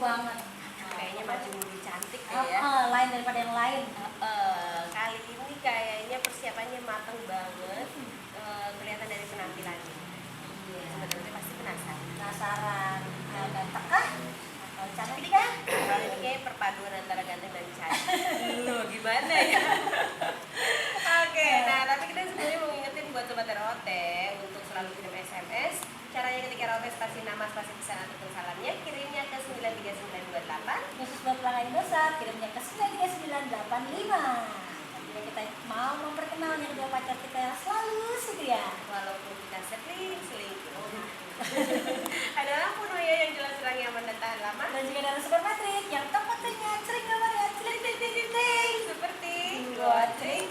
banget. Kayaknya makin lebih cantik deh ya. Lain daripada yang lain. Kali ini kayaknya persiapannya matang banget. Kelihatan dari penampilannya. Iya. Sebenarnya pasti penasaran. Penasaran. Ganteng kah? Atau cantik Tapi kah? kalau ini kayak perpaduan antara ganteng dan cantik. Loh, gimana ya? Oke, nah tapi kita sebenarnya mau ngingetin buat sobat ROT untuk selalu kirim SMS. Caranya ketika ROT spasi nama, spasi pesan ataupun salamnya, kirimnya ke 93928. Khusus buat pelanggan Indosat, kirimnya ke 93985. Jika kita mau memperkenalkan kedua pacar kita yang selalu setia. Walaupun kita selingkuh. Adalah Punoya yang jelas terang aman dan tahan lama. Dan juga ada Super Matrix yang tempatnya sering gambarnya celing. Seperti Dua Cring.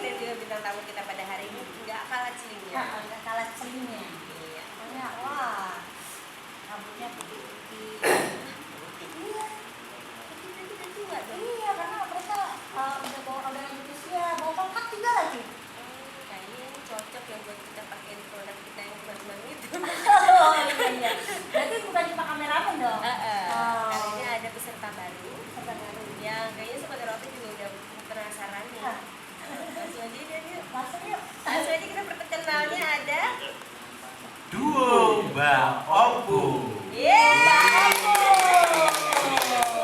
Dan juga bintang tamu kita pada hari ini nggak kalah celingnya. Nggak kalah celingnya. Iya. Makanya wah, rambutnya putih-putih. Iya. Kita juga dong. Iya, karena mereka udah lanjut usia, bawa tongkat juga lagi. Kayaknya ini cocok ya buat kita pakai di produk kita yang kemarin itu. Oh iya. Berarti bukan cuma kameramen dong. Kali ini ada peserta baru. Serta baru. Yang kayaknya sobat Roti juga udah penasaran nih. Langsung aja deh yuk. Masuk yuk. Langsung aja kita perkenalnya ada. Duo Mbak Opung.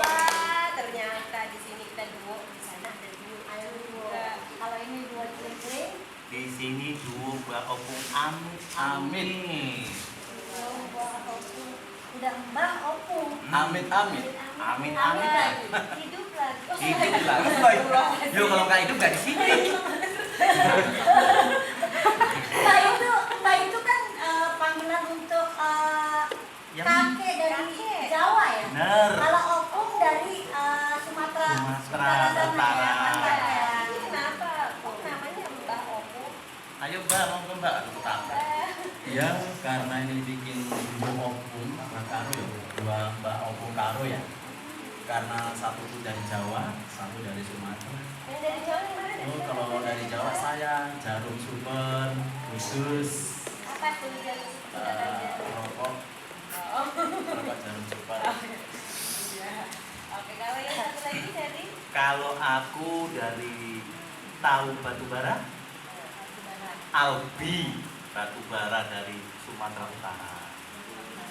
Wah, ternyata di sini kita duo, di sana ada duo. Kalau ini dua celing-celing, Di sini duo Mbak Opung Amin. udah Mbak Opung. Amin. Amin lagi. Hidup lagi. Hidup lagi. Yo kalau nggak hidup nggak di sini. Mbak itu kan panggilan untuk Yang kakek dari Jawa ya. bener. Kalau Opung dari Sumatera Utara. Ini kenapa? Kok namanya Mbak Opung? Ayo Mbak, mau Mbak? Ya, karena ini bikin duo opung Mbak Karo ya, dua Mbak Opung Karo ya. Karena satu tuh dari Jawa, satu dari Sumatera. Yang dari Jawa yang mana? Oh, kalau dari Jawa saya Jarum Super, khusus, Apa tuh yang tidak ada? rokok, rokok Jarum Super. Oke, kalau yang satu lagi dari Kalau aku dari Tahu Batubara, Albi Batubara dari Sumatera Utara.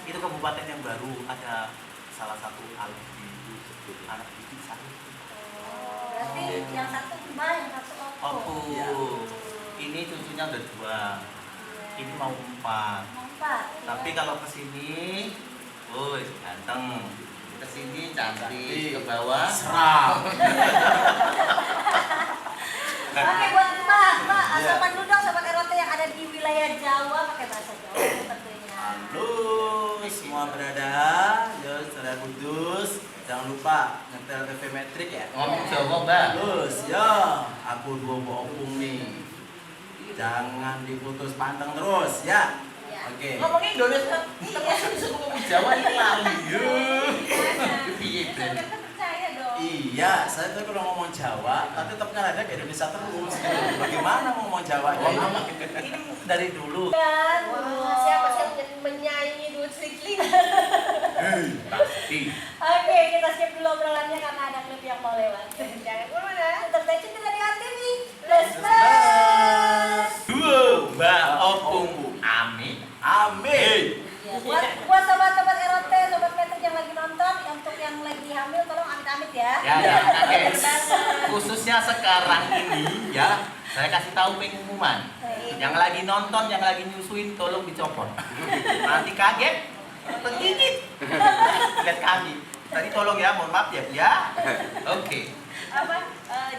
Itu kabupaten yang baru, ada salah satu Albi itu sebut anak itu saya. Berarti yang satu Mbak, yang satu Opung. Opung. Ini cucunya udah 2. Ini mau 4. Empat. Tapi kalau kesini, woi ganteng. Kesini cantik, ke bawah Seram. Oke, buat Mbak, sobat dulu dong, sobat ROT yang ada di wilayah Jawa pakai bahasa Jawa tentunya. Halo semua berada, yo saudara kudus, jangan lupa ngetel TV Metrik ya. ngomong Jawa, Mbak. Terus ya, aku dua Mbak Opung nih. Jangan diputus panteng terus ya. Oke. Ngomongnya Indonesia, termasuk disuruh ngomong Jawa ini lali. Piye, Bro? Kita percaya dong. Iya, saya tuh kalau ngomong Jawa, tapi tetap ngerada ke Indonesia terus. Bagaimana ngomong Jawa? Ini dari dulu. Dan Wah, siapa sih yang menyaingi dua celing? Pasti. Oke, kita skip dulu obrolannya karena ada klip yang mau lewat. Jangan kemana. Tetap stay tune dari TV Plus Plus. Duo Mbak Opung Amin. Buat sobat-sobat ROT, sobat Metrik yang lagi nonton, untuk yang lagi hamil tolong amit-amit ya. Ya, guys. Khususnya sekarang ini ya, saya kasih tahu pengumuman. Yang lagi nonton, yang lagi nyusuin tolong dicopot. Nanti kaget, tergigit. Lihat kami. Tadi tolong ya, mohon maaf ya. Oke. Apa?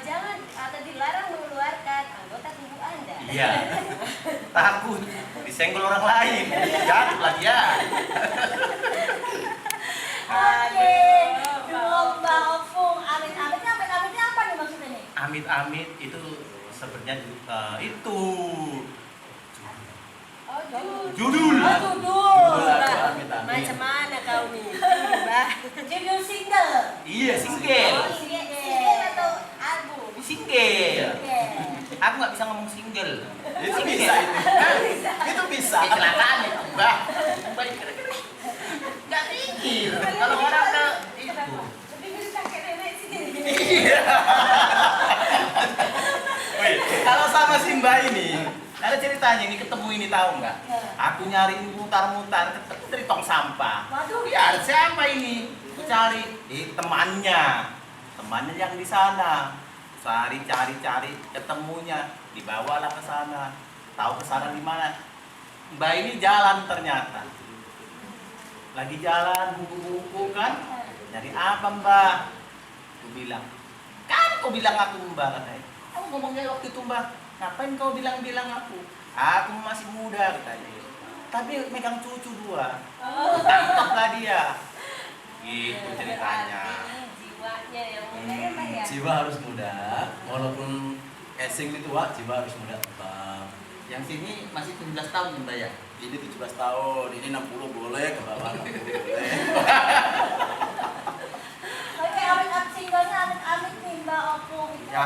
Jangan atau dilarang mengeluarkan anggota tubuh Anda. Iya. Takut disenggol orang lain. Jangan lagi ya. Oke, dua Mbak Opung, amit-amitnya apa nih maksudnya nih? Amit-amit itu sebenarnya itu Oh, judul. Judul. Amit-amit. Macam mana kau nih? Mbak. Judul single. Iya, single. Oh, Single atau album? Single. Oke. Aku nggak bisa ngomong single. Itu bisa itu. Itu bisa. Kecelakaan itu, Mbak. Mbak kira-kira nggak mikir. Kalau orang ini. Ada ceritanya ini, ketemu ini tahu nggak? Aku nyari mutar-mutar ketemu dari tong sampah. Waduh. Ya siapa ini? Aku cari temannya yang di sana. Cari ketemunya, dibawalah ke sana. Tahu ke sana di mana? Mbak ini jalan ternyata. Lagi jalan buku-buku kan? Nyari apa Mbak? Aku bilang, kan kau bilang aku Mbak katanya. Aku ngomongnya waktu itu Mbak, ngapain kau bilang aku? Aku masih muda katanya. Tapi megang cucu 2. Tangkaplah dia. Gitu ceritanya. Jiwanya yang muda ya Mbak ya. Jiwa harus muda, walaupun casing itu tua, jiwa harus muda tetap. Yang sini masih 17 tahun Mbak ya? Ini 17 tahun, ini 60 boleh, ke bawah 60 boleh. Oke, amit-amit singlenya amit-amit nih Mbak Opung itu. Ya.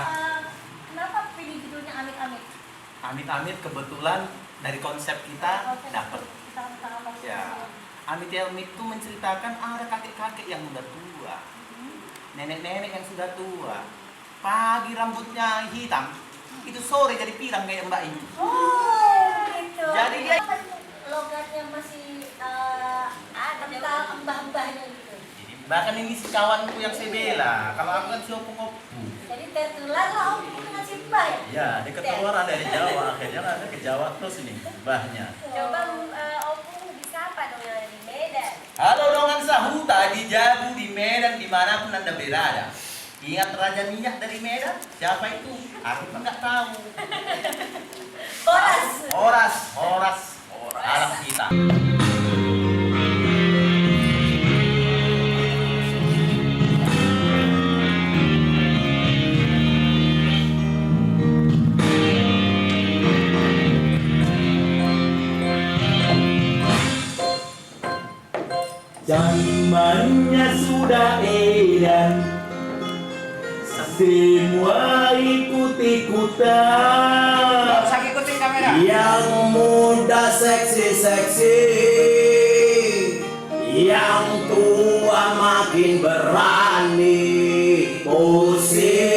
Kenapa pilih judulnya amit-amit? Amit-amit kebetulan dari konsep kita dapat. Ya. Amit-amit itu menceritakan ada kakek-kakek yang udah tua, nenek-nenek yang sudah tua. Pagi rambutnya hitam, itu sore jadi pirang kayak Mbak ini. Oh, gitu. Jadi dia logatnya masih Ada kental mbah-mbahnya gitu. bahkan ini si kawanku yang saya bela. Kalau aku kan si opung-opung. Jadi tertular lah Opung dengan si mbah ya? Ya, dia ketularan dari Jawa, akhirnya ada ke Jawa terus ini, mbahnya. Coba Opung bisa apa dong yang ada di Medan? Halo dongan sahuta di Jabu, di Medan, dimanapun Anda berada. Ingat Raja Minyak dari Medan? Siapa itu? Aku pun nggak tahu. Horas. Alam kita. Zamannya sudah edan, semua ikut-ikutan. Ikutin kamera. Yang muda seksi-seksi, yang tua makin berani. Pusing.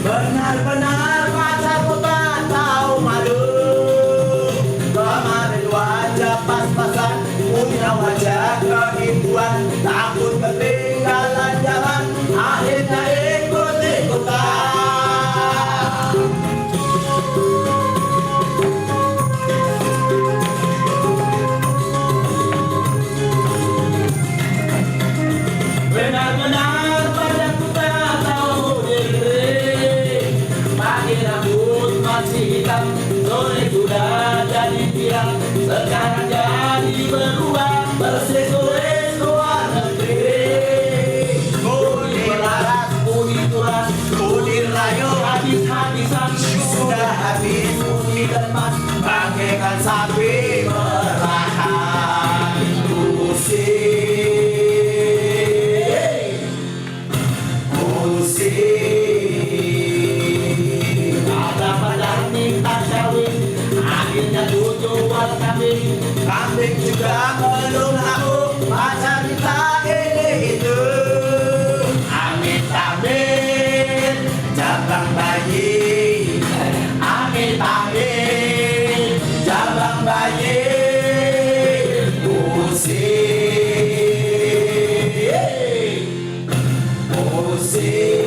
Benar-benar pacarku tak tahu malu. Kemarin wajah pas-pasan, punya wajah keibuan. Takut ketinggalan jalan, akhirnya ikut-ikutan. Benar-benar padaku tak tahu diri. Pagi rambut masih hitam, sore sudah jadi pirang. Sekarang jadi berubah, bersih-sore warna musik